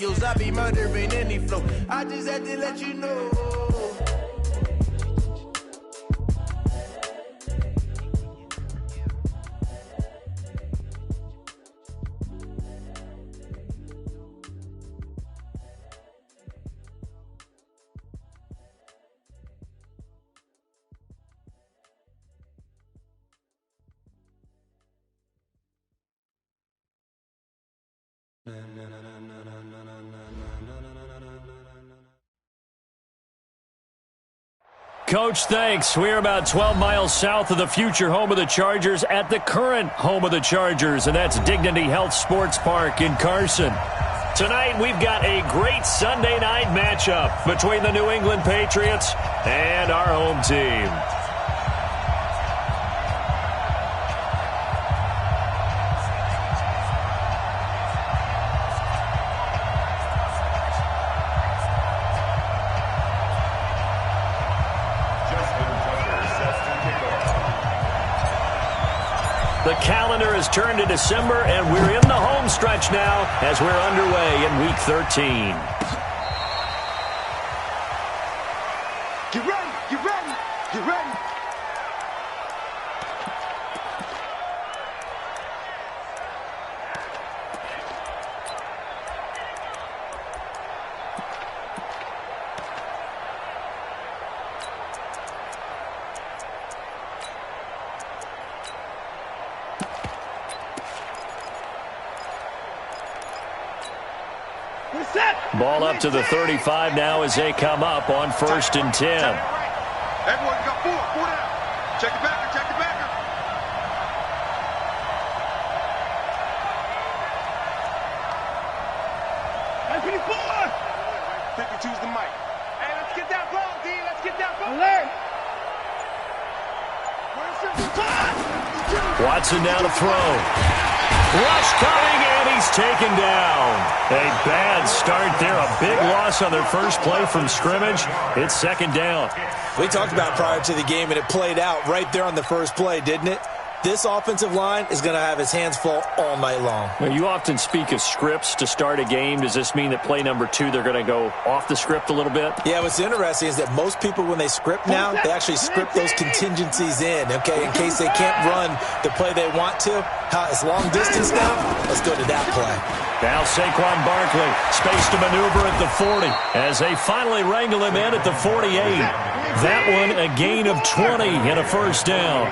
I be murdering any flow. I just had to let you know. Coach, thanks. We're about 12 miles south of the future home of the Chargers at the current home of the Chargers, and that's Dignity Health Sports Park in Carson. Tonight, we've got a great Sunday night matchup between the New England Patriots and our home team. The calendar has turned to December, and we're in the home stretch now as we're underway in Week 13. Get ready, get ready, get ready. Ball up to the 35 now as they come up on 1st and 10. Everyone got four down. Check the backer, check the backer. That's 52's the mic. Hey, let's get that ball, D. Let's get that ball. Alert. Watson down to throw. Rush coming, and he's taken down. A bad start there. A big loss on their first play from scrimmage. It's 2nd down. We talked about prior to the game, and it played out right there on the first play, didn't it? This offensive line is going to have his hands full all night long. Now, you often speak of scripts to start a game. Does this mean that play number 2, they're going to go off the script a little bit? Yeah, what's interesting is that most people, when they script now, they actually script those contingencies in, okay, in case they can't run the play they want to. It's long distance now. Let's go to that play. Now Saquon Barkley, space to maneuver at the 40 as they finally wrangle him in at the 48. That one a gain of 20 and a 1st down.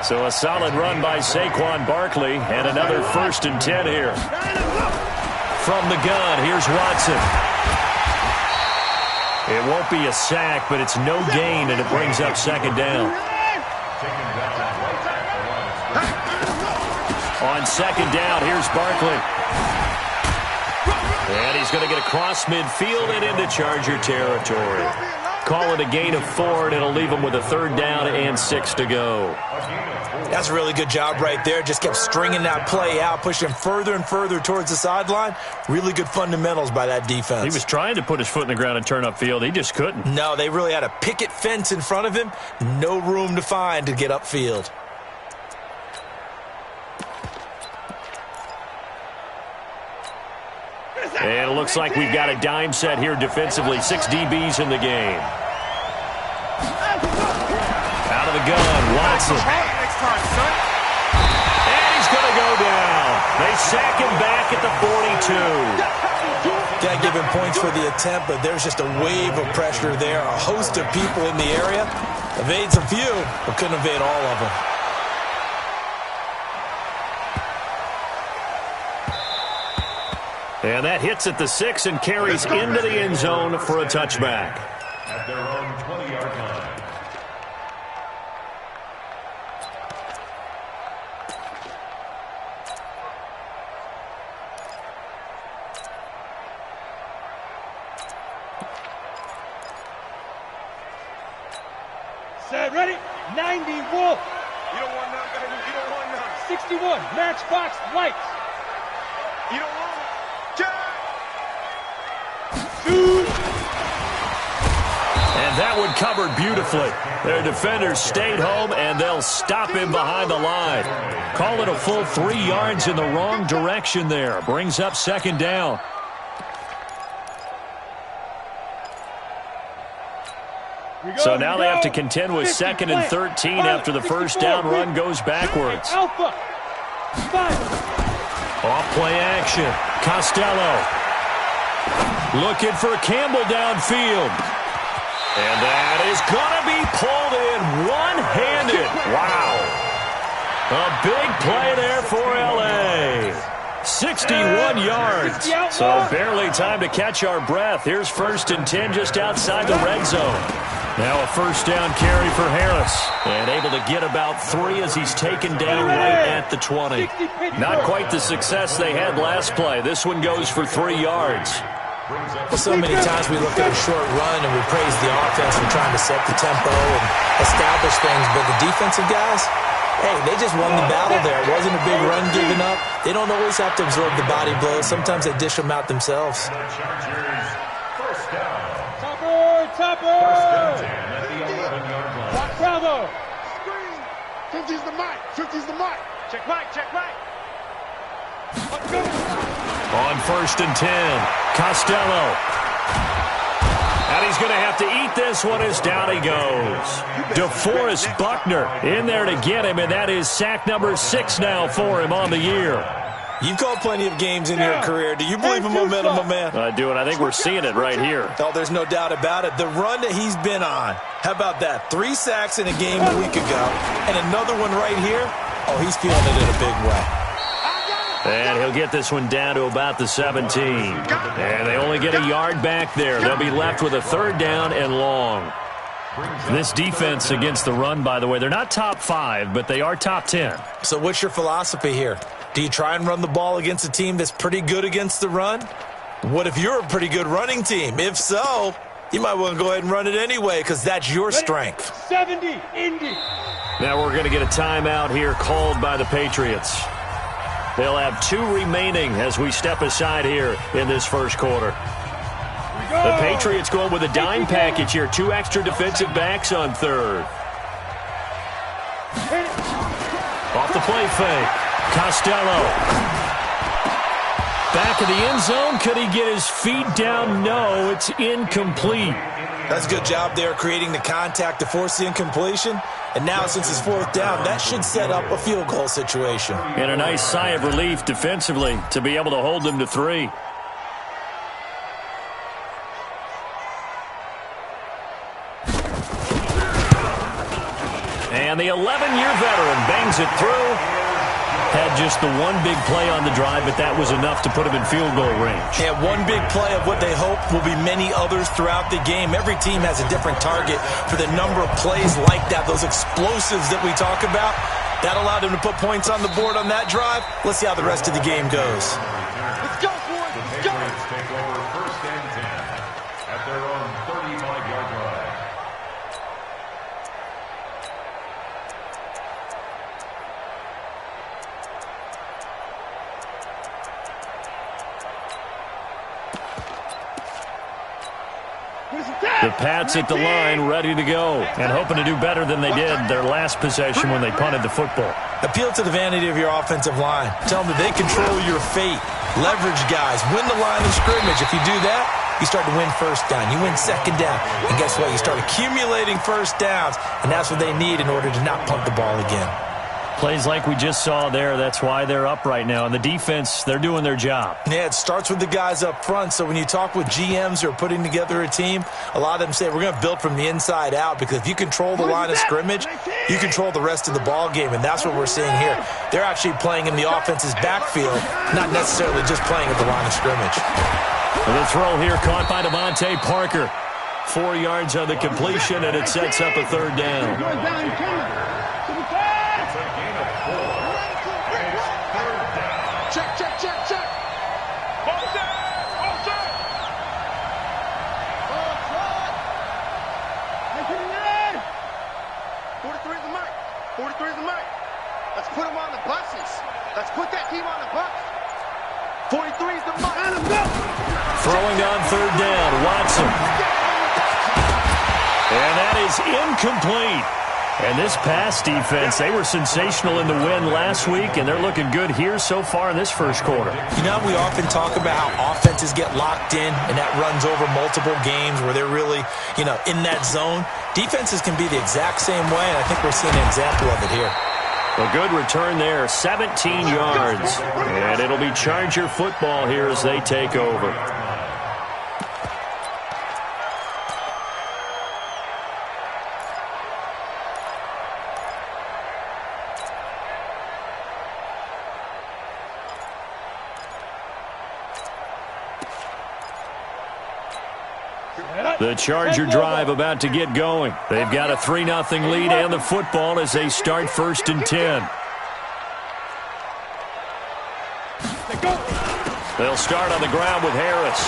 So a solid run by Saquon Barkley and another 1st and 10 here. From the gun, here's Watson. It won't be a sack, but it's no gain, and it brings up 2nd down. On 2nd down, here's Barkley. And he's going to get across midfield and into Charger territory. Call it a gain of 4, and it'll leave him with a 3rd down and 6 to go. That's a really good job right there. Just kept stringing that play out, pushing further and further towards the sideline. Really good fundamentals by that defense. He was trying to put his foot in the ground and turn upfield. He just couldn't. No, they really had a picket fence in front of him. No room to find to get upfield. And it looks like we've got a dime set here defensively. 6 DBs in the game. Out of the gun, Watson. And he's going to go down. They sack him back at the 42. Got to give him points for the attempt, but there's just a wave of pressure there. A host of people in the area. Evades a few, but couldn't evade all of them. And that hits at the 6 and carries into the end zone for a touchback. At their own 20-yard line. Set, ready? 90, Wolf. You don't want none, baby. You don't want none. 61, Matchbox, Lights. You don't want none. And that one covered beautifully. Their defenders stayed home, and they'll stop him behind the line. Call it a full 3 yards in the wrong direction there. Brings up 2nd down. So now they have to contend with 2nd and 13 after the first down run goes backwards. Alpha. 5. Off play action. Costello. Looking for Campbell downfield. And that is going to be pulled in one-handed. Wow. A big play there for L.A. 61 yards. So barely time to catch our breath. Here's 1st and 10 just outside the red zone. Now a first down carry for Harris. And able to get about 3 as he's taken down right at the 20. Not quite the success they had last play. This one goes for 3 yards. So many times we look at a short run and we praise the offense for trying to set the tempo and establish things, but the defensive guys, hey, they just won the battle there. It wasn't a big run given up. They don't always have to absorb the body blows. Sometimes they dish them out themselves. Topper! Bravo! Screen! 50's the mic! 50's the mic! Check mic! Let's go! On 1st and 10, Costello. And he's going to have to eat this one as down he goes. DeForest Buckner in there to get him, and that is sack number 6 now for him on the year. You've called plenty of games in your career. Do you believe in momentum, my man? I do, and I think we're seeing it right here. Oh, there's no doubt about it. The run that he's been on, how about that? 3 sacks in a game a week ago, and another one right here. Oh, he's feeling it in a big way. And he'll get this one down to about the 17. And they only get a yard back there. They'll be left with a 3rd down and long. This defense against the run, by the way, they're not top 5, but they are top 10. So what's your philosophy here? Do you try and run the ball against a team that's pretty good against the run? What if you're a pretty good running team? If so, you might want to go ahead and run it anyway because that's your strength. 70, Indy. Now we're going to get a timeout here called by the Patriots. They'll have 2 remaining as we step aside here in this first quarter. The Patriots going with a dime package here. 2 extra defensive backs on 3rd. Off the play fake. Costello. Back of the end zone. Could he get his feet down? No, it's incomplete. That's a good job there creating the contact to force the incompletion. And now since it's 4th down, that should set up a field goal situation. And a nice sigh of relief defensively to be able to hold them to 3. And the 11-year veteran bangs it through. Had just the one big play on the drive, but that was enough to put him in field goal range. Yeah, one big play of what they hope will be many others throughout the game. Every team has a different target for the number of plays like that, those explosives that we talk about. That allowed them to put points on the board on that drive. Let's see how the rest of the game goes. Let's go, boys! Let's go! Take over 1st and 10 at their own 35-yard line. The Pats at the line, ready to go, and hoping to do better than they did their last possession when they punted the football. Appeal to the vanity of your offensive line. Tell them that they control your fate. Leverage guys. Win the line of scrimmage. If you do that, you start to win 1st down. You win 2nd down. And guess what? You start accumulating 1st downs, and that's what they need in order to not punt the ball again. Plays like we just saw there, that's why they're up right now. And the defense, they're doing their job. Yeah, it starts with the guys up front. So when you talk with GMs who are putting together a team, a lot of them say we're going to build from the inside out because if you control the line of scrimmage, you control the rest of the ball game, and that's what we're seeing here. They're actually playing in the offense's backfield, not necessarily just playing at the line of scrimmage. The throw here caught by Devontae Parker. 4 yards on the completion, and it sets up a 3rd down. Check. Ball set. Let's put him on the buses. Let's put that team on the bus. 43's the mark. Throwing on 3rd down, Watson. And that is incomplete. And this pass defense, they were sensational in the win last week, and they're looking good here so far in this first quarter. You know, we often talk about how offenses get locked in, and that runs over multiple games where they're really, in that zone. Defenses can be the exact same way, and I think we're seeing an example of it here. A good return there, 17 yards. And it'll be Charger football here as they take over. The Charger drive about to get going. They've got a 3-0 lead and the football as they start 1st and 10. They'll start on the ground with Harris.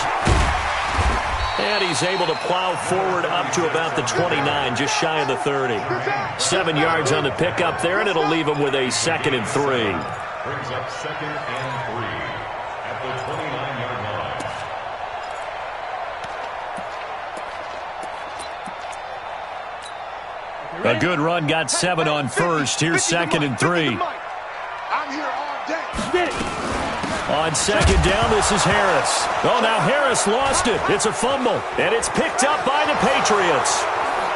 And he's able to plow forward up to about the 29, just shy of the 30. 7 yards on the pickup there, and it'll leave him with a 2nd and 3. Brings up 2nd and 3 at the 29-yard line. A good run got 7 on first. Here's 2nd and 3. I'm here all day. On 2nd down, this is Harris. Oh, now Harris lost it. It's a fumble, and it's picked up by the Patriots.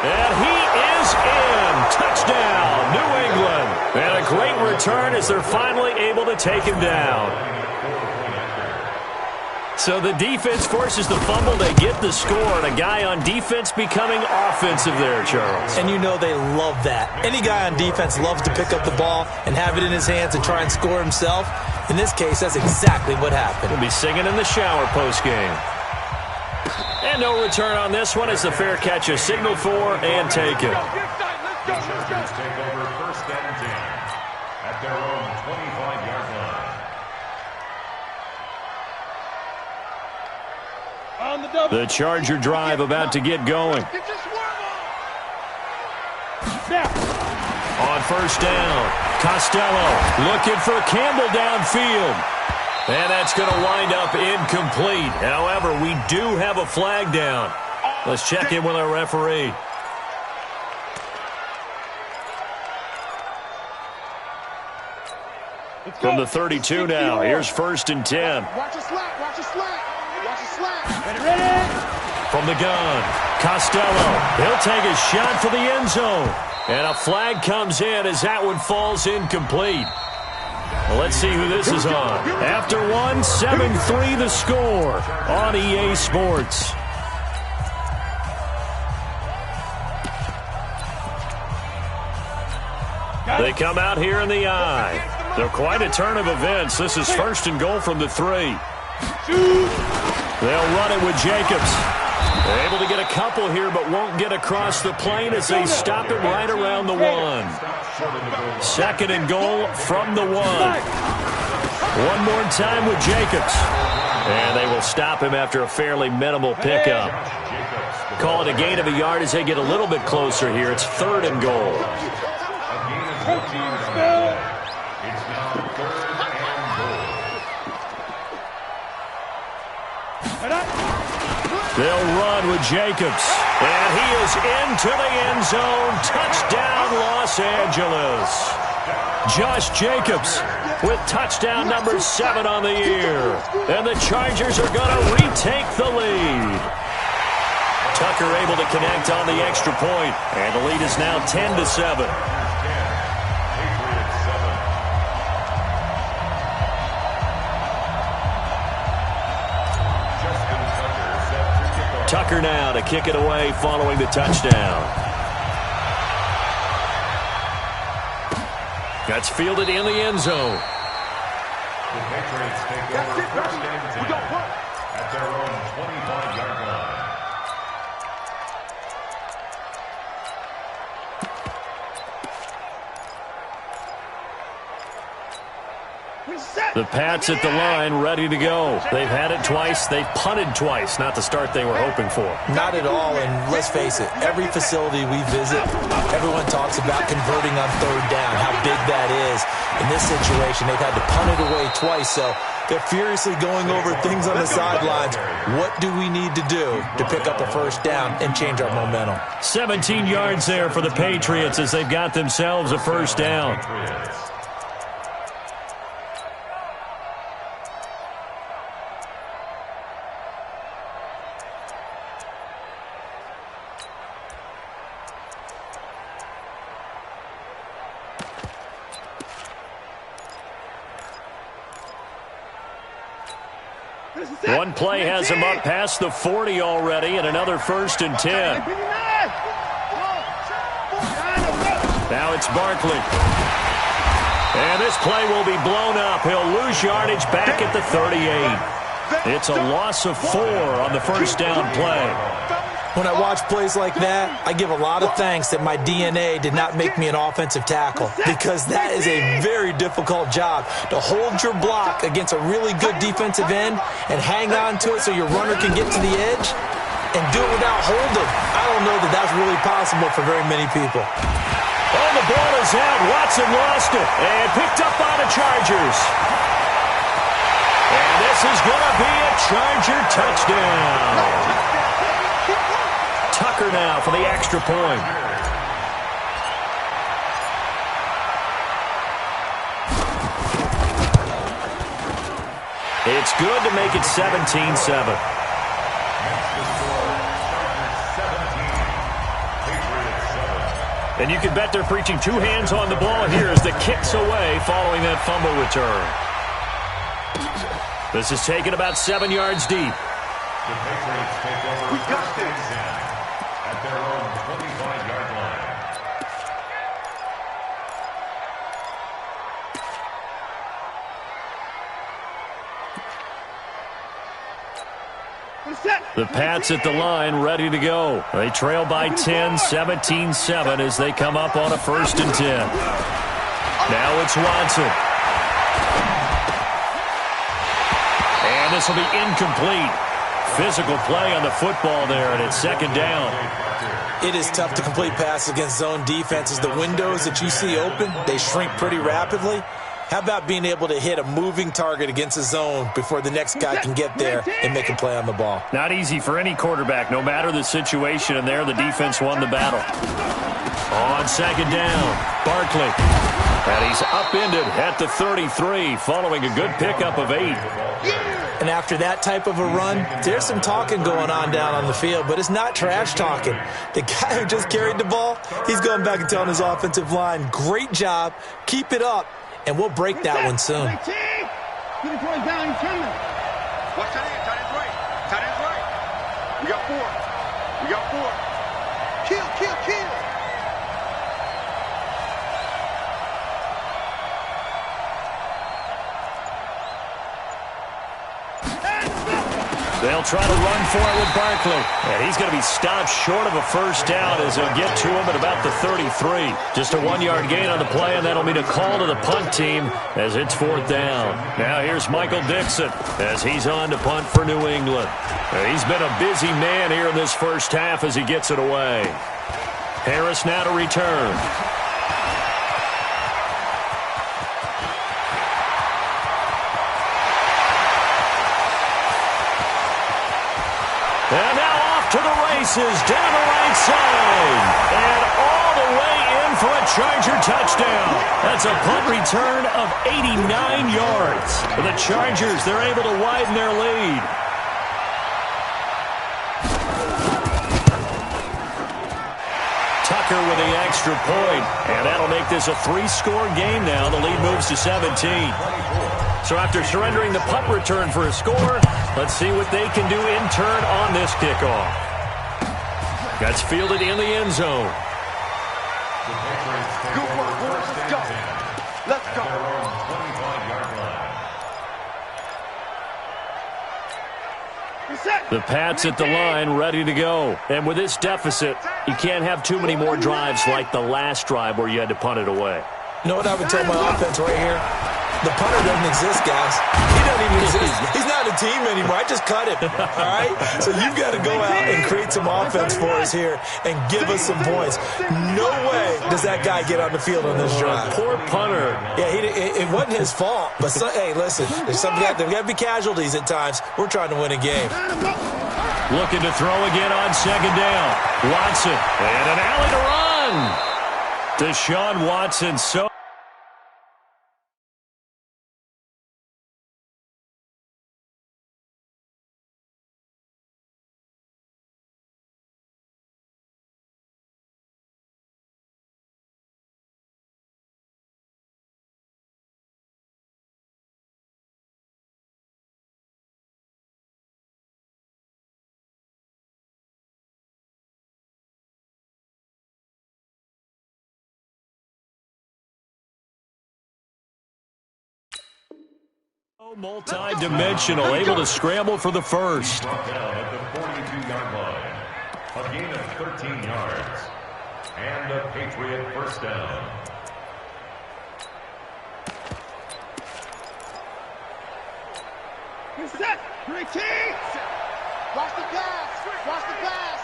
And he is in. Touchdown, New England. And a great return as they're finally able to take him down. So the defense forces the fumble. They get the score, and a guy on defense becoming offensive there, Charles. And you know they love that. Any guy on defense loves to pick up the ball and have it in his hands and try and score himself. In this case, that's exactly what happened. He'll be singing in the shower postgame. And no return on this one as the fair catch is signaled for and taken. The Chargers take over 1st and 10 at their own 25-yard line. The Charger drive about to get going. On 1st down, Costello looking for Campbell downfield. And that's going to wind up incomplete. However, we do have a flag down. Let's check in with our referee. From the 32 now, here's 1st and 10. Watch a slack, watch a slack, watch a slack. Ready? From the gun, Costello. He'll take a shot for the end zone. And a flag comes in as that one falls incomplete. Well, let's see who this is on. After one, 7-3 the score on EA Sports. They come out here in the eye. They're quite a turn of events. This is 1st and goal from the 3. They'll run it with Jacobs. They're able to get a couple here, but won't get across the plane as they stop it right around the 1. 2nd and goal from the 1. One more time with Jacobs. And they will stop him after a fairly minimal pickup. Call it a gain of a yard as they get a little bit closer here. It's 3rd and goal. It's now 3rd and goal. They'll run with Jacobs. And he is into the end zone. Touchdown, Los Angeles. Josh Jacobs with touchdown number 7 on the year. And the Chargers are going to retake the lead. Tucker able to connect on the extra point. And the lead is now 10-7. Tucker now to kick it away following the touchdown. That's fielded in the end zone. The Patriots take over 1st and 10 at their own 25-yard line. Reset. The Pats at the line, ready to go. They've had it twice. They've punted twice. Not the start they were hoping for. Not at all, and let's face it, every facility we visit, everyone talks about converting on third down, how big that is. In this situation, they've had to punt it away twice, so they're furiously going over things on the sidelines. What do we need to do to pick up a first down and change our momentum? 17 yards there for the Patriots as they've got themselves a first down. One play has him up past the 40 already, and another 1st and 10. Now it's Barkley. And this play will be blown up. He'll lose yardage back at the 38. It's a loss of 4 on the first down play. When I watch plays like that, I give a lot of thanks that my DNA did not make me an offensive tackle, because that is a very difficult job, to hold your block against a really good defensive end and hang on to it so your runner can get to the edge and do it without holding. I don't know that that's really possible for very many people. Oh, the ball is out. Watson lost it and picked up by the Chargers. And this is going to be a Charger touchdown. Tucker now for the extra point. It's good to make it 17-7. And you can bet they're preaching 2 hands on the ball here as the kick's away following that fumble return. This is taken about 7 yards deep. The Patriots take over first and 10 at their own 25-yard line. The Pats at the line, ready to go. They trail by 10, 17-7 as they come up on a 1st and 10. Now it's Watson. And this will be incomplete. Physical play on the football there, and it's 2nd down. It is tough to complete passes against zone defenses. The windows that you see open, they shrink pretty rapidly. How about being able to hit a moving target against a zone before the next guy can get there and make a play on the ball? Not easy for any quarterback, no matter the situation, and there the defense won the battle. On 2nd down, Barkley. And he's upended at the 33 following a good pickup of 8. And after that type of a run, there's some talking going on down on the field, but it's not trash talking. The guy who just carried the ball, he's going back and telling his offensive line, great job, keep it up, and we'll break that one soon. Watch tight end right. Tight end's right. We got 4. We got 4. Kill, kill, kill. They'll try to run for it with Barkley. And he's going to be stopped short of a first down as they'll get to him at about the 33. Just a 1-yard gain on the play, and that'll mean a call to the punt team as it's 4th down. Now here's Michael Dixon as he's on to punt for New England. And he's been a busy man here in this first half as he gets it away. Harris now to return. And now off to the races, down the right side. And all the way in for a Charger touchdown. That's a punt return of 89 yards. For the Chargers, they're able to widen their lead. Tucker with the extra point. And that'll make this a 3-score game now. The lead moves to 17. So after surrendering the punt return for a score, let's see what they can do in turn on this kickoff. That's fielded in the end zone. Good work, boys. Let's go. Let's go. Their own 25-yard line. The Pats at the line, ready to go. And with this deficit, you can't have too many more drives like the last drive where you had to punt it away. You know what I would tell my offense right here? The punter doesn't exist, guys. He doesn't even exist. He's not a team anymore. I just cut him, all right? So you've got to go out and create some offense for us here and give us some points. No way does that guy get on the field on this drive. Poor punter. Yeah, it wasn't his fault. But, hey, listen, there's got to be casualties at times. We're trying to win a game. Looking to throw again on second down. Watson, and an alley to run. Deshaun Watson, so... multi-dimensional, able to scramble for the first. Down at the 42-yard line. A gain of 13 yards. And a Patriot first down. Set. Retake. Watch the pass. Watch the pass.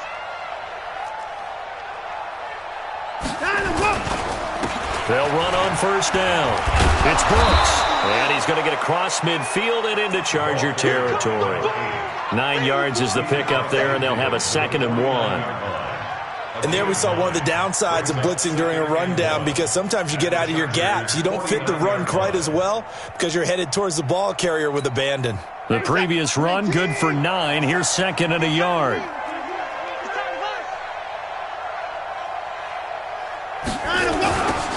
They'll run on first down. It's Brooks. And he's going to get across midfield and into Charger territory. 9 yards is the pickup there, and they'll have a 2nd and 1. And there we saw one of the downsides of blitzing during a rundown, because sometimes you get out of your gaps. You don't fit the run quite as well because you're headed towards the ball carrier with abandon. The previous run, good for 9. Here's 2nd and a yard.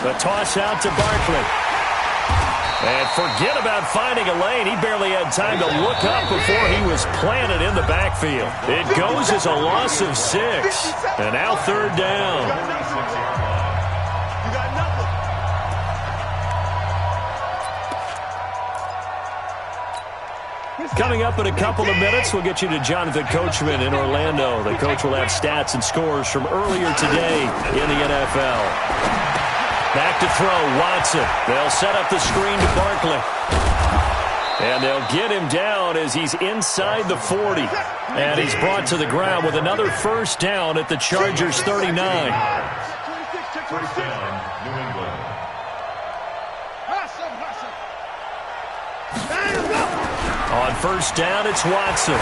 The toss out to Barkley. And forget about finding a lane. He barely had time to look up before he was planted in the backfield. It goes as a loss of 6. And now 3rd down. You got nothing. Coming up in a couple of minutes, we'll get you to Jonathan Coachman in Orlando. The coach will have stats and scores from earlier today in the NFL. Back to throw, Watson. They'll set up the screen to Barkley. And they'll get him down as he's inside the 40. And he's brought to the ground with another first down at the Chargers' 39. First down, New England. On first down, it's Watson.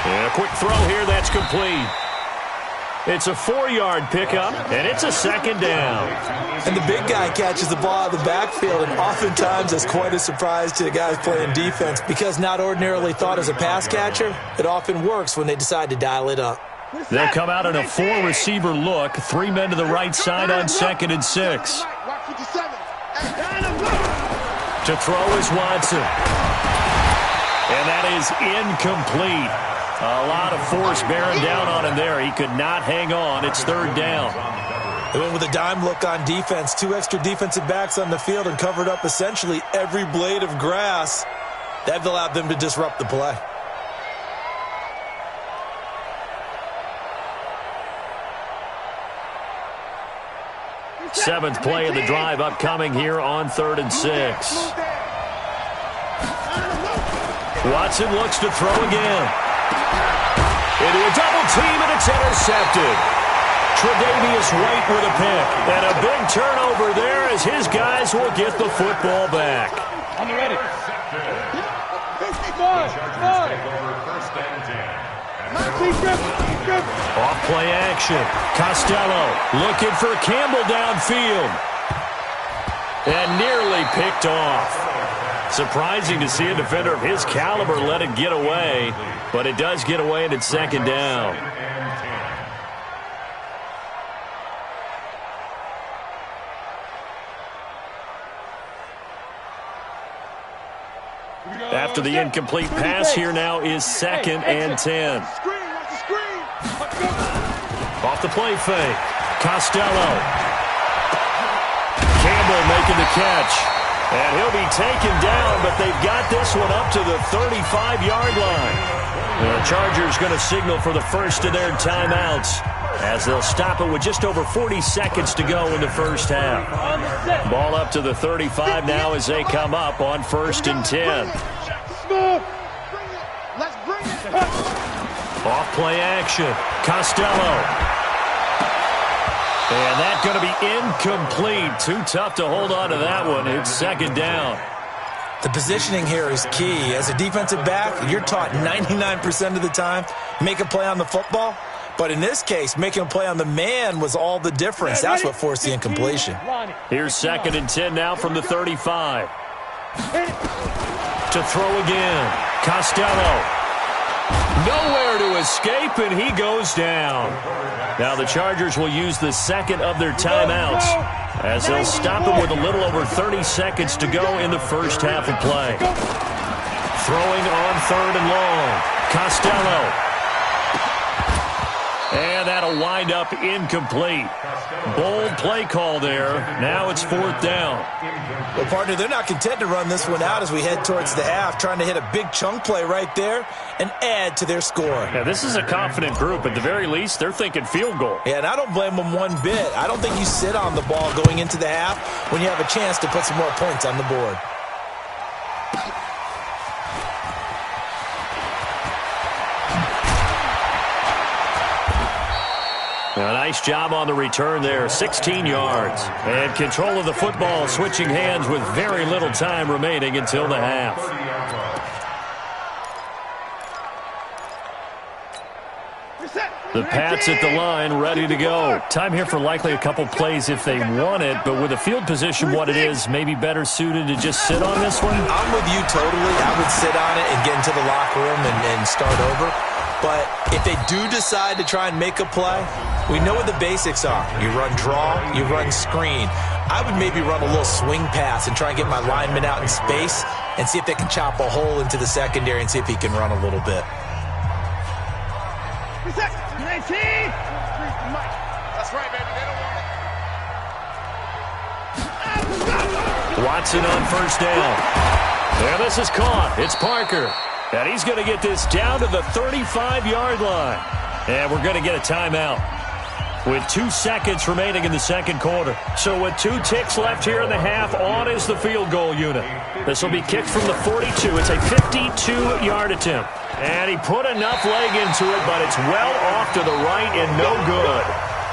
And a quick throw here, that's complete. It's a 4-yard pickup, and it's a 2nd down. And the big guy catches the ball out of the backfield, and oftentimes that's quite a surprise to the guys playing defense, because not ordinarily thought as a pass catcher, it often works when they decide to dial it up. They'll come out in a 4-receiver look, 3 men to the right side on 2nd and 6. To throw is Watson. And that is incomplete. A lot of force bearing down on him there. He could not hang on. It's 3rd down. They went with a dime look on defense. 2 extra defensive backs on the field and covered up essentially every blade of grass. That allowed them to disrupt the play. Seventh play of the drive upcoming here on 3rd and 6. Watson looks to throw again. Into a double team, and it's intercepted. Tre'Davious White with a pick. And a big turnover there as his guys will get the football back. On the ready. Off play action. Costello looking for Campbell downfield. And nearly picked off. Surprising to see a defender of his caliber let it get away, but it does get away and it's 2nd down. After the incomplete pass, here now is 2nd and 10. Off the play fake. Costello. Campbell making the catch. And he'll be taken down, but they've got this one up to the 35-yard line. The Chargers going to signal for the first of their timeouts. as they'll stop it with just over 40 seconds to go in the first half. Ball up to the 35 now as they come up on 1st and 10. Off play action. Costello. And that's going to be incomplete. Too tough to hold on to that one. It's 2nd down. The positioning here is key. As a defensive back, you're taught 99% of the time, make a play on the football. But in this case, making a play on the man was all the difference. That's what forced the incompletion. Here's 2nd and 10 now from the 35. To throw again. Costello. Nowhere to escape, and he goes down. Now the Chargers will use the 2nd of their timeouts as they'll stop it with a little over 30 seconds to go in the first half of play. Throwing on 3rd and long. Costello. And that'll wind up incomplete. Bold play call there. Now it's 4th down. Well, partner, they're not content to run this one out as we head towards the half, trying to hit a big chunk play right there and add to their score. Yeah, this is a confident group. At the very least, they're thinking field goal. Yeah, and I don't blame them one bit. I don't think you sit on the ball going into the half when you have a chance to put some more points on the board. A nice job on the return there, 16 yards. And control of the football, switching hands with very little time remaining until the half. The Pats at the line, ready to go. Time here for likely a couple plays if they want it, but with the field position what it is, maybe better suited to just sit on this one? I'm with you totally. I would sit on it and get into the locker room and start over. But if they do decide to try and make a play, we know what the basics are. You run draw, you run screen. I would maybe run a little swing pass and try and get my lineman out in space and see if they can chop a hole into the secondary and see if he can run a little bit. That's right, baby. They don't want it. Watson on 1st down. And this is caught. It's Parker. And he's going to get this down to the 35-yard line. And we're going to get a timeout with 2 seconds remaining in the 2nd quarter. So with 2 ticks left here in the half, on is the field goal unit. This will be kicked from the 42. It's a 52-yard attempt. And he put enough leg into it, but it's well off to the right and no good.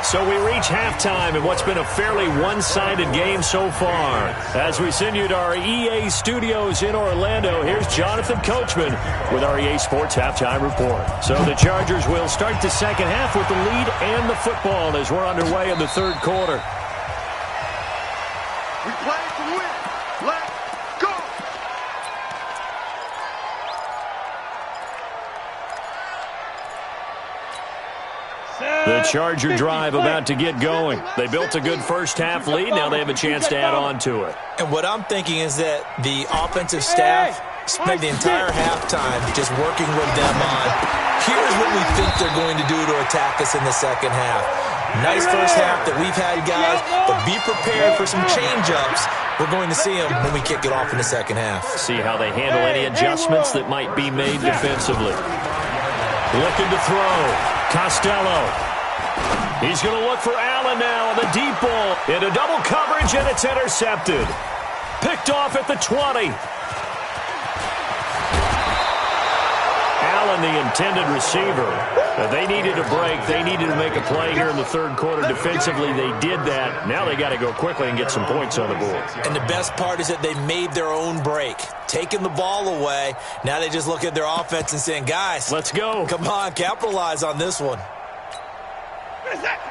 So we reach halftime in what's been a fairly one-sided game so far. As we send you to our EA studios in Orlando, here's Jonathan Coachman with our EA Sports Halftime Report. So the Chargers will start the 2nd half with the lead and the football as we're underway in the 3rd quarter. We play to win. Let's go. The Charger drive about to get going. They built a good first half lead. Now they have a chance to add on to it. And what I'm thinking is that the offensive staff spent the entire halftime just working with them on, here's what we think they're going to do to attack us in the 2nd half. Nice first half that we've had, guys, but be prepared for some change-ups. We're going to see them when we kick it off in the 2nd half. See how they handle any adjustments that might be made defensively. Looking to throw. Costello. He's going to look for Allen now on the deep ball. Into double coverage, and it's intercepted. Picked off at the 20. Allen, the intended receiver. They needed a break. They needed to make a play here in the 3rd quarter defensively. They did that. Now they got to go quickly and get some points on the board. And the best part is that they made their own break. Taking the ball away. Now they just look at their offense and saying, guys, let's go. Come on, capitalize on this one.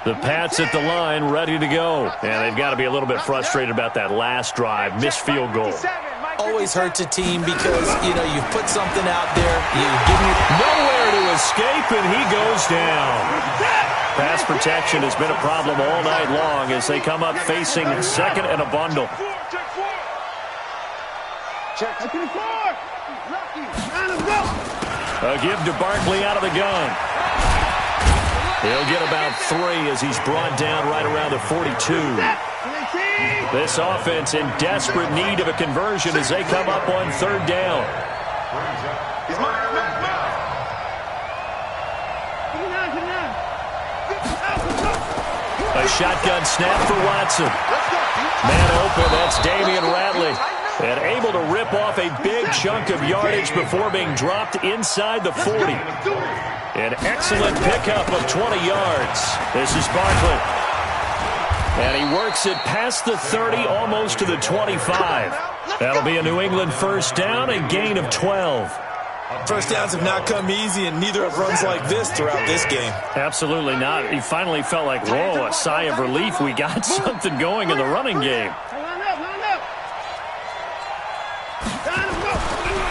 The Pats at the line, ready to go. And they've got to be a little bit frustrated about that last drive. Missed field goal. Always hurts a team because, you've put something out there. You give me nowhere to escape, and he goes down. Pass protection has been a problem all night long as they come up facing 2nd and a bundle. A give to Barkley out of the gun. He'll get about 3 as he's brought down right around the 42. This offense in desperate need of a conversion as they come up on 3rd down. A shotgun snap for Watson. Man open, that's Damian Ratley. And able to rip off a big chunk of yardage before being dropped inside the 40. An excellent pickup of 20 yards. This is Barkley. And he works it past the 30, almost to the 25. That'll be a New England first down and gain of 12. First downs have not come easy, and neither have runs like this throughout this game. Absolutely not. He finally felt like, whoa, a sigh of relief. We got something going in the running game.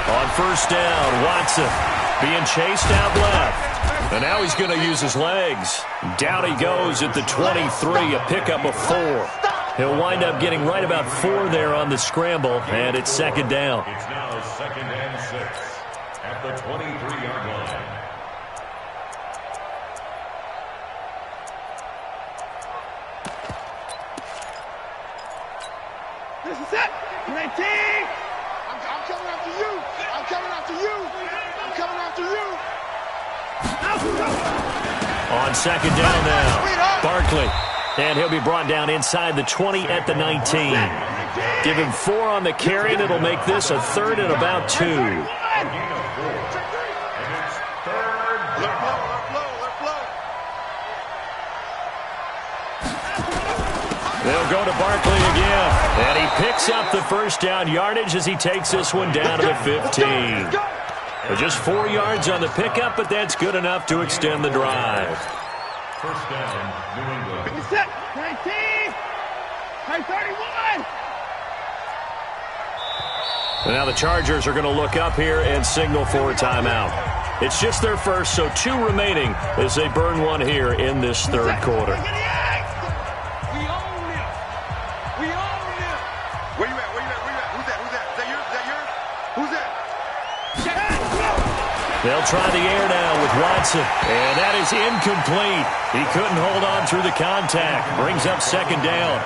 On first down, Watson being chased out left. And now he's going to use his legs. Down he goes at the 23, a pickup of 4. He'll wind up getting right about 4 there on the scramble, and it's second down. It's now second and 6 at the 23-yard line. This is it. 19. I'm coming after you. I'm coming after you. I'm coming after you. On second down now, Barkley. And he'll be brought down inside the 20 at the 19. Give him 4 on the carry, and it'll make this a third and about 2. They'll go to Barkley again. And he picks up the first down yardage as he takes this one down to the 15. Just 4 yards on the pickup, but that's good enough to extend the drive. First down, New England. Set. 19. 31. Now the Chargers are going to look up here and signal for a timeout. It's just their first, so 2 remaining as they burn one here in this third quarter. They'll try the air now with Watson, and that is incomplete. He couldn't hold on through the contact. Brings up second down.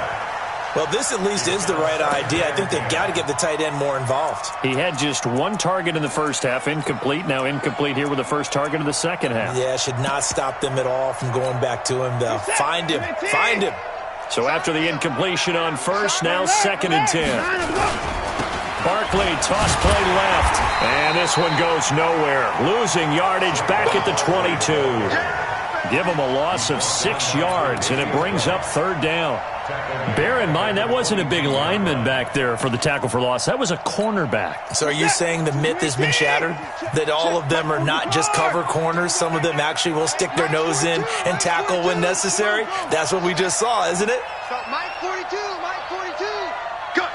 Well, this at least is the right idea. I think they've got to get the tight end more involved. He had just 1 target in the first half, incomplete. Now incomplete here with the first target of the second half. Yeah, should not stop them at all from going back to him, though. Find him. Find him. So after the incompletion on first, now second and 10. Barkley, toss play left, and this one goes nowhere. Losing yardage back at the 22. Give him a loss of 6 yards, and it brings up third down. Bear in mind, that wasn't a big lineman back there for the tackle for loss. That was a cornerback. So are you saying the myth has been shattered? That all of them are not just cover corners? Some of them actually will stick their nose in and tackle when necessary? That's what we just saw, isn't it? So Mike 42. Mike 42. Cut.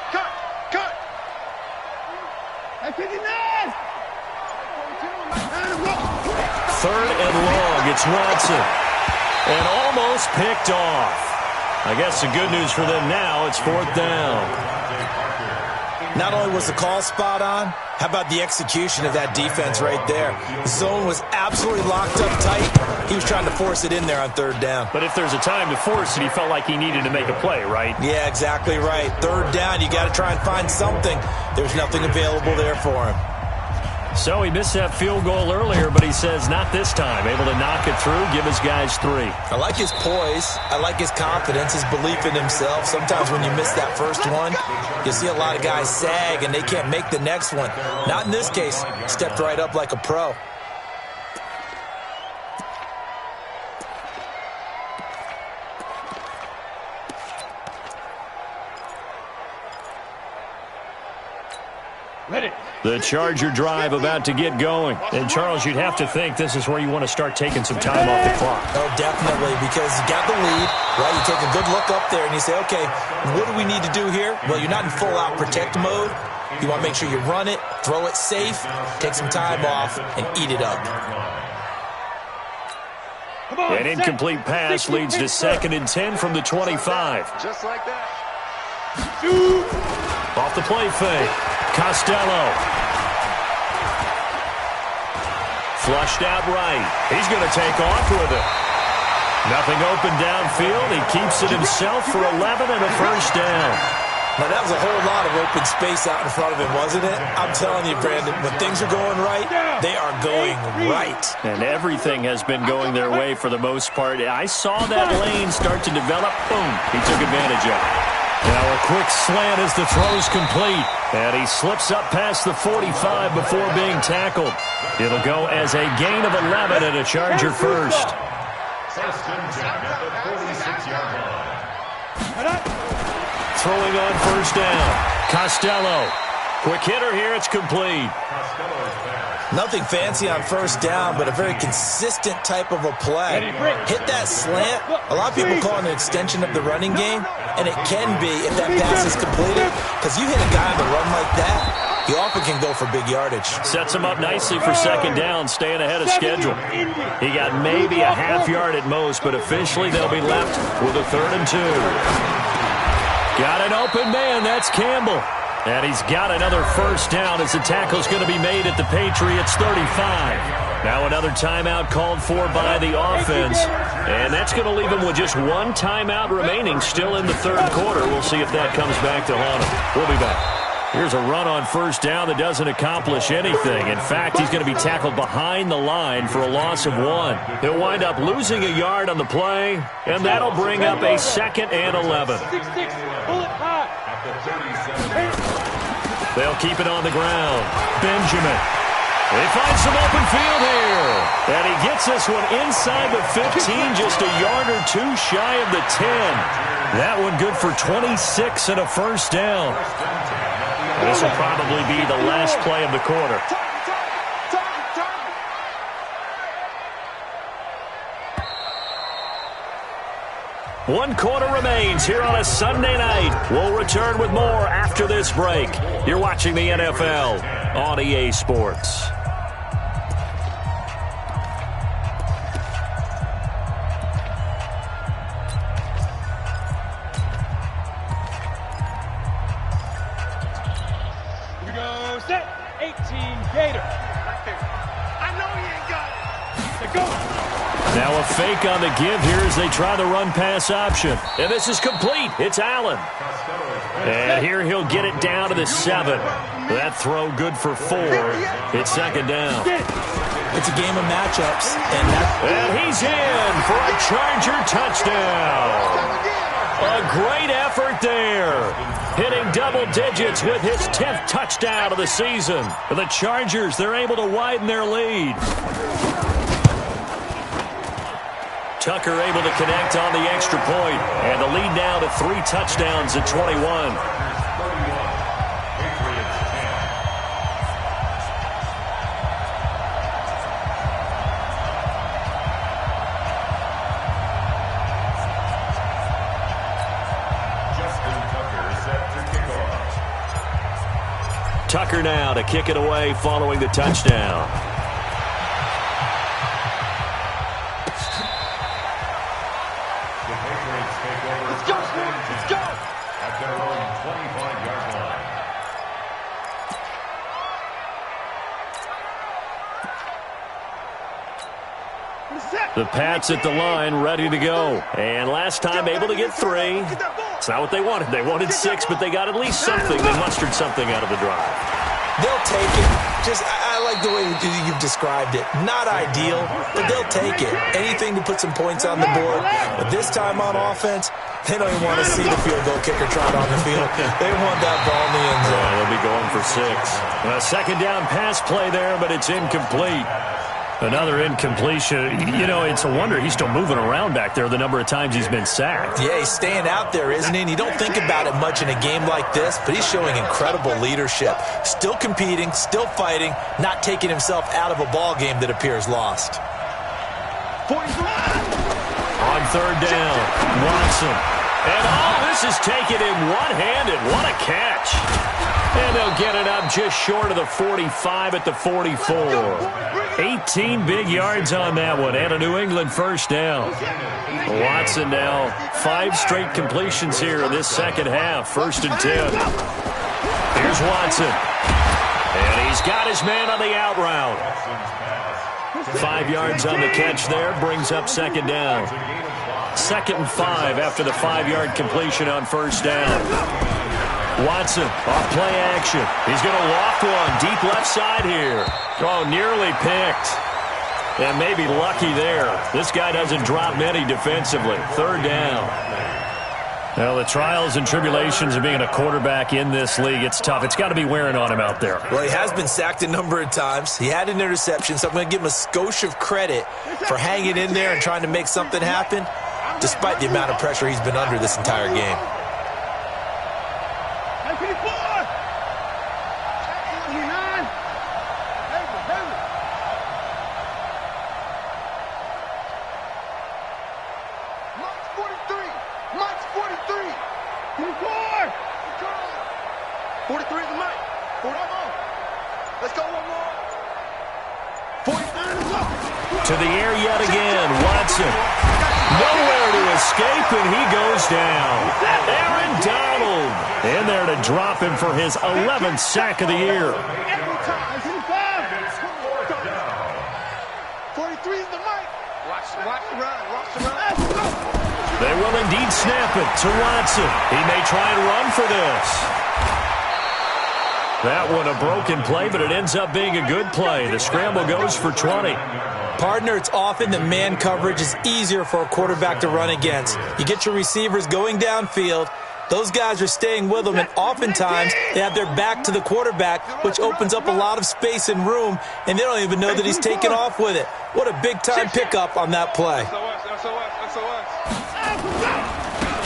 59. Third and long, it's Watson. And almost picked off. I guess the good news for them now, it's fourth down. Not only was the call spot on, how about the execution of that defense right there? The zone was absolutely locked up tight. He was trying to force it in there on third down. But if there's a time to force it, he felt like he needed to make a play, right? Yeah, exactly right. Third down, you got to try and find something. There's nothing available there for him. So he missed that field goal earlier, but he says not this time. Able to knock it through, give his guys 3. I like his poise. I like his confidence, his belief in himself. Sometimes when you miss that first one, you see a lot of guys sag and they can't make the next one. Not in this case. Stepped right up like a pro. The Charger drive about to get going. And, Charles, you'd have to think this is where you want to start taking some time off the clock. Oh, definitely, because you got the lead, right? You take a good look up there and you say, okay, what do we need to do here? Well, you're not in full-out protect mode. You want to make sure you run it, throw it safe, take some time off, and eat it up. An incomplete pass leads to second and 10 from the 25. Just like that. Off the play fake. Costello. Flushed out right. He's going to take off with it. Nothing open downfield. He keeps it himself for 11 and a first down. Now, that was a whole lot of open space out in front of him, wasn't it? I'm telling you, Brandon, when things are going right, they are going right. And everything has been going their way for the most part. I saw that lane start to develop. Boom. He took advantage of it. Now a quick slant as the throw's complete. And he slips up past the 45 before being tackled. It'll go as a gain of 11 and a Charger first. First and 10 at the 46-yard line. Throwing on first down. Costello. Quick hitter here. It's complete. Nothing fancy on first down, but a very consistent type of a play. Hit that slant. A lot of people call it an extension of the running game, and it can be if that pass is completed, because you hit a guy on the run like that, he often can go for big yardage. Sets him up nicely for second down, staying ahead of schedule. He got maybe a half yard at most, but officially they'll be left with a 3rd and 2. Got an open man. That's Campbell. And he's got another first down as the tackle's going to be made at the Patriots 35. Now another timeout called for by the offense. And that's going to leave him with just one timeout remaining still in the 3rd quarter. We'll see if that comes back to haunt him. We'll be back. Here's a run on first down that doesn't accomplish anything. In fact, he's going to be tackled behind the line for a loss of 1. He'll wind up losing a yard on the play, and that'll bring up a 2nd and 11. They'll keep it on the ground. Benjamin. They find some open field here. And he gets this one inside the 15, just a yard or 2 shy of the 10. That one good for 26 and a first down. This will probably be the last play of the quarter. One quarter remains here on a Sunday night. We'll return with more after this break. You're watching the NFL on EA Sports. Now a fake on the give here as they try the run-pass option. And this is complete. It's Allen. And here he'll get it down to the 7. That throw good for 4. It's second down. It's a game of matchups. And he's in for a Charger touchdown. A great effort there. Hitting double digits with his 10th touchdown of the season. For the Chargers, they're able to widen their lead. Tucker able to connect on the extra point, and the lead now to 3 touchdowns at 21. Justin Tucker set to kick off. Tucker now to kick it away following the touchdown. The Pats at the line, ready to go. And last time able to get 3. It's not what they wanted. They wanted 6, but they got at least something. They mustered something out of the drive. They'll take it. I like the way you've described it. Not ideal, but they'll take it. Anything to put some points on the board. But this time on offense, they don't even want to see the field goal kicker trot on the field. They want that ball in the end zone. Yeah, they'll be going for 6. A second down pass play there, but it's incomplete. Another incompletion. You know, it's a wonder he's still moving around back there the number of times he's been sacked. Yeah, he's staying out there, isn't he? And you don't think about it much in a game like this, but he's showing incredible leadership. Still competing, still fighting, not taking himself out of a ball game that appears lost. On third down, Watson. And this is taken in one-handed. What a catch. And they'll get it up just short of the 45 at the 44. 18 big yards on that one, and a New England first down. Watson now, 5 straight completions here in this second half, 1st and 10. Here's Watson. And he's got his man on the out route. 5 yards on the catch there, brings up second down. 2nd and 5 after the 5-yard completion on first down. Watson off play action. He's going to loft one deep left side here. Oh, nearly picked. And maybe lucky there. This guy doesn't drop many defensively. Third down. Well, the trials and tribulations of being a quarterback in this league, it's tough. It's got to be wearing on him out there. Well, he has been sacked a number of times. He had an interception, so I'm going to give him a skosh of credit for hanging in there and trying to make something happen, despite the amount of pressure he's been under this entire game. To the air yet again, Watson. Nowhere to escape, and he goes down. Aaron Donald in there to drop him for his 11th sack of the year. 43 is the mic. Watch the run. They will indeed snap it to Watson. He may try and run for this. That one a broken play, but it ends up being a good play. The scramble goes for 20. Partner, it's often the man coverage is easier for a quarterback to run against. You get your receivers going downfield. Those guys are staying with them, and oftentimes they have their back to the quarterback, which opens up a lot of space and room, and they don't even know that he's taken off with it. What a big-time pickup on that play.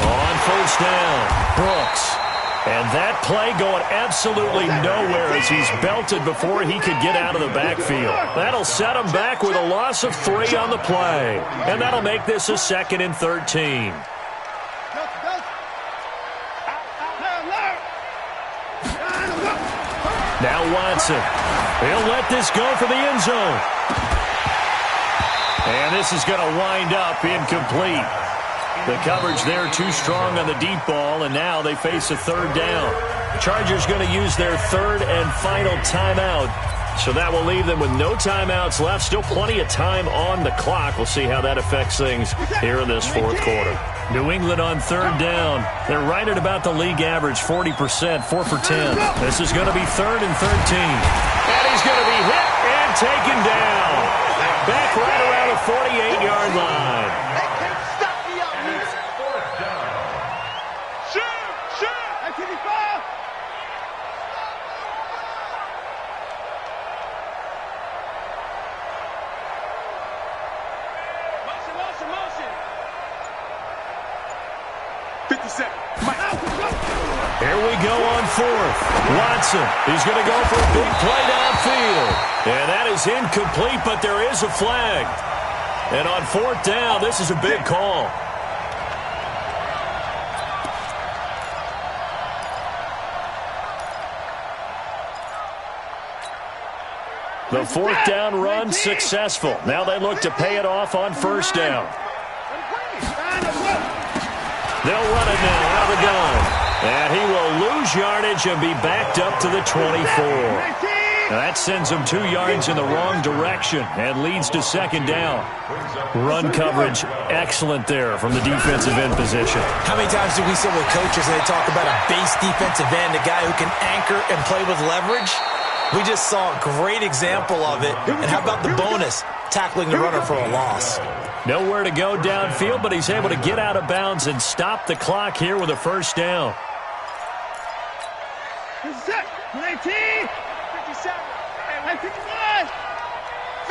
On first down, Brooks. And that play going absolutely nowhere as he's belted before he could get out of the backfield. That'll set him back with a loss of 3 on the play. And that'll make this a 2nd and 13. Now Watson. He'll let this go for the end zone. And this is going to wind up incomplete. The coverage there too strong on the deep ball, and now they face a 3rd down. Chargers going to use their 3rd and final timeout. So that will leave them with no timeouts left. Still plenty of time on the clock. We'll see how that affects things here in this 4th quarter. New England on 3rd down. They're right at about the league average, 40%, 4 for 10. This is going to be 3rd and 13. And he's going to be hit and taken down. Back right around the 48-yard line. Here we go on 4th. Watson, he's going to go for a big play downfield. And that is incomplete, but there is a flag. And on 4th down, this is a big call. The 4th down run successful. Now they look to pay it off on 1st down. They'll run it now out of the gun. And he will lose yardage and be backed up to the 24. Now that sends him 2 yards in the wrong direction and leads to 2nd down. Run coverage excellent there from the defensive end position. How many times do we sit with coaches and they talk about a base defensive end, a guy who can anchor and play with leverage? We just saw a great example of it. And how about the bonus, tackling the runner for a loss? Nowhere to go downfield, but he's able to get out of bounds and stop the clock here with a 1st down. 19, 57, 55,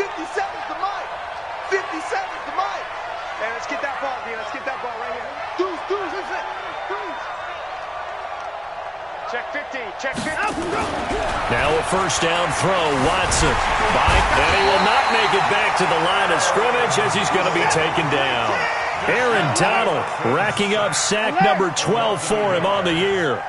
57's the mic. 57's the mic. Hey, let's get that ball, D. Let's get that ball right here. Deuce, is it? Deuce. Check 15, check 15. Now a 1st down throw, Watson. And he will not make it back to the line of scrimmage as he's going to be taken down. Aaron Donald racking up sack number 12 for him on the year.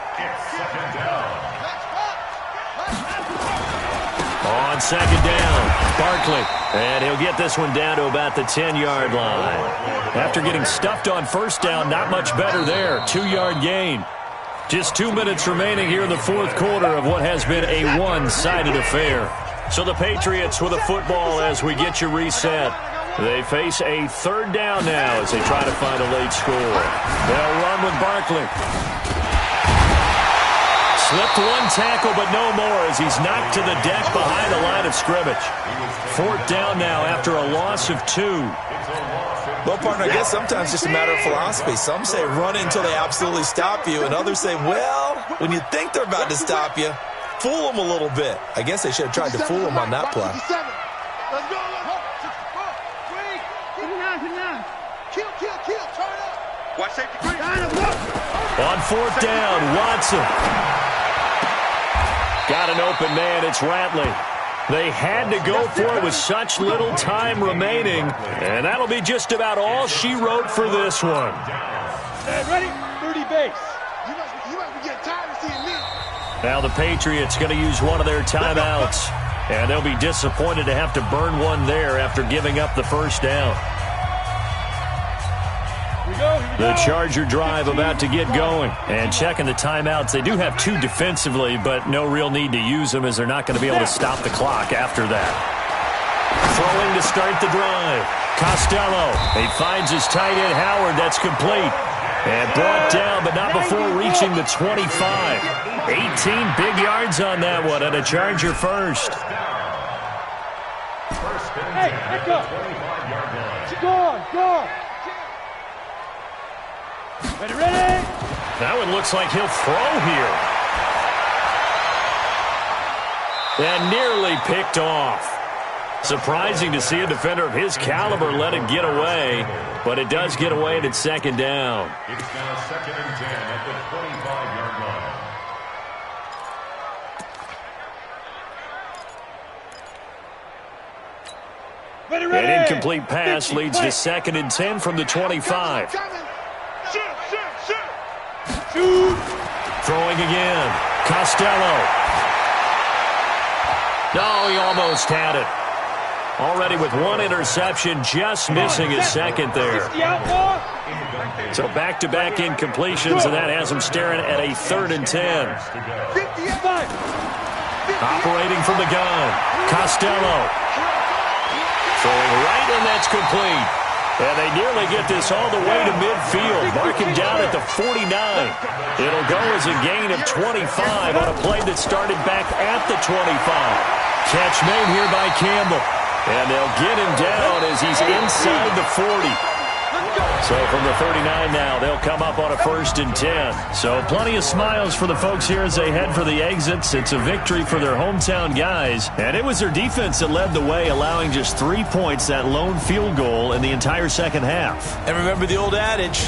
On 2nd down, Barkley. And he'll get this one down to about the 10-yard line. After getting stuffed on 1st down, not much better there. 2-yard gain. Just 2 minutes remaining here in the 4th quarter of what has been a one-sided affair. So the Patriots with a football as we get you reset. They face a 3rd down now as they try to find a late score. They'll run with Barkley. Slipped one tackle, but no more as he's knocked to the deck behind the line of scrimmage. 4th down now after a loss of 2. Well, partner, I guess sometimes it's just a matter of philosophy. Some say run until they absolutely stop you, and others say, well, when you think they're about to stop you, fool them a little bit. I guess they should have tried to fool them on that play. Let's go. Kill. Turn up. Watch safety green. On 4th down, Watson. Got an open man. It's Ratley. They had to go for it with such little time remaining, and that'll be just about all she wrote for this one. Ready? 30 base. You might be getting tired of seeing me. Now the Patriots going to use one of their timeouts, and they'll be disappointed to have to burn one there after giving up the first down. The Charger drive about to get going. And checking the timeouts, they do have 2 defensively, but no real need to use them as they're not going to be able to stop the clock after that. Throwing to start the drive. Costello. He finds his tight end, Howard. That's complete. And brought down, but not before reaching the 25. 18 big yards on that one, and a Charger first. Hey, let go. Go on. Ready? That one looks like he'll throw here. And nearly picked off. Surprising to see a defender of his caliber let it get away, but it does get away and it's 2nd down. It's now 2nd and 10 at the 25-yard line. Ready. An incomplete pass leads to 2nd and 10 from the 25. Shoot. Throwing again. Costello. No, he almost had it. Already with 1 interception, just missing his 2nd there. So back-to-back incompletions, and that has him staring at a 3rd and 10. Operating from the gun. Costello. Throwing right, and that's complete. And they nearly get this all the way to midfield. Mark him down at the 49. It'll go as a gain of 25 on a play that started back at the 25. Catch made here by Campbell. And they'll get him down as he's inside the 40. So from the 39 now, they'll come up on a 1st and 10. So plenty of smiles for the folks here as they head for the exits. It's a victory for their hometown guys. And it was their defense that led the way, allowing just 3 points, that lone field goal in the entire second half. And remember the old adage,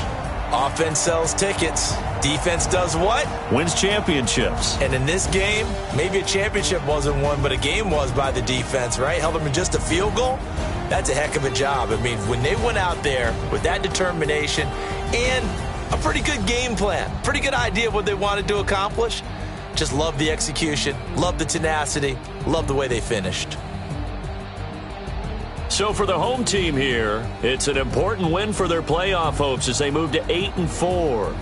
offense sells tickets. Defense does what? Wins championships. And in this game, maybe a championship wasn't won, but a game was by the defense, right? Held them in just a field goal. That's a heck of a job. I mean, when they went out there with that determination and a pretty good game plan, pretty good idea of what they wanted to accomplish, just love the execution, love the tenacity, love the way they finished. So for the home team here, it's an important win for their playoff hopes as they move to 8-4.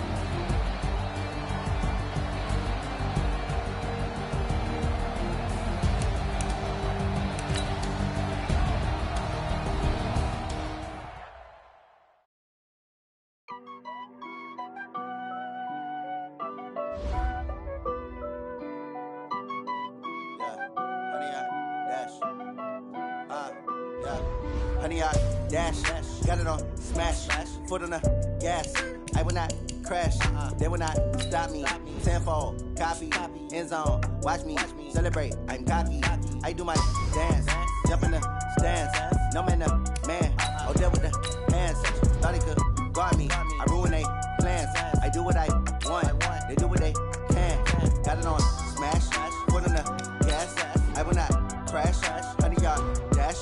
Honey, I dash, got it on smash, foot on the gas. I will not crash, they will not stop me. Tenfold, copy, end zone, watch me celebrate. I'm cocky, I do my dance, jump in the stands. No man, man, oh there with the hands. Thought he could guard me, I ruin they plans. I do what I want, they do what they can. Got it on smash, foot on the gas. I will not crash, honey, y'all dash,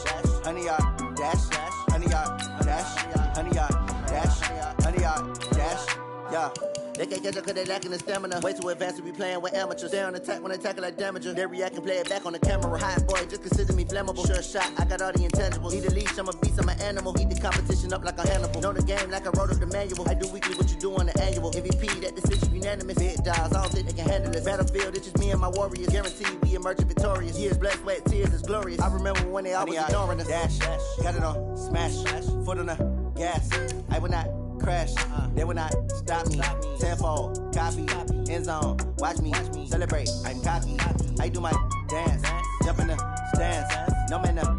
honey, y'all dash, honey, y'all dash, honey, y'all dash, honey, y'all dash, yeah. They can't catch up cause they lacking the stamina. Way too advanced to be playing with amateurs. Stay on attack when they tackle like damager. They react and play it back on the camera. Hot boy, just consider me flammable. Sure shot, I got all the intangibles. Need a leash, I'm a beast, I'm an animal. Heat the competition up like a Hannibal. Know the game like I wrote up the manual. I do weekly what you do on the annual. MVP, that decision unanimous. Big dials, I don't think they can handle this. Battlefield, it's just me and my warriors. Guaranteed we emerging victorious. Years, blood, sweat, tears, it's glorious. I remember when they always ignoring us. Dash, got it on smash, foot on the gas. I will not crash. They will not stop me. Tenfold, copy, end zone. Watch me celebrate. I'm cocky. I do my dance. Jump in the stands. No man up.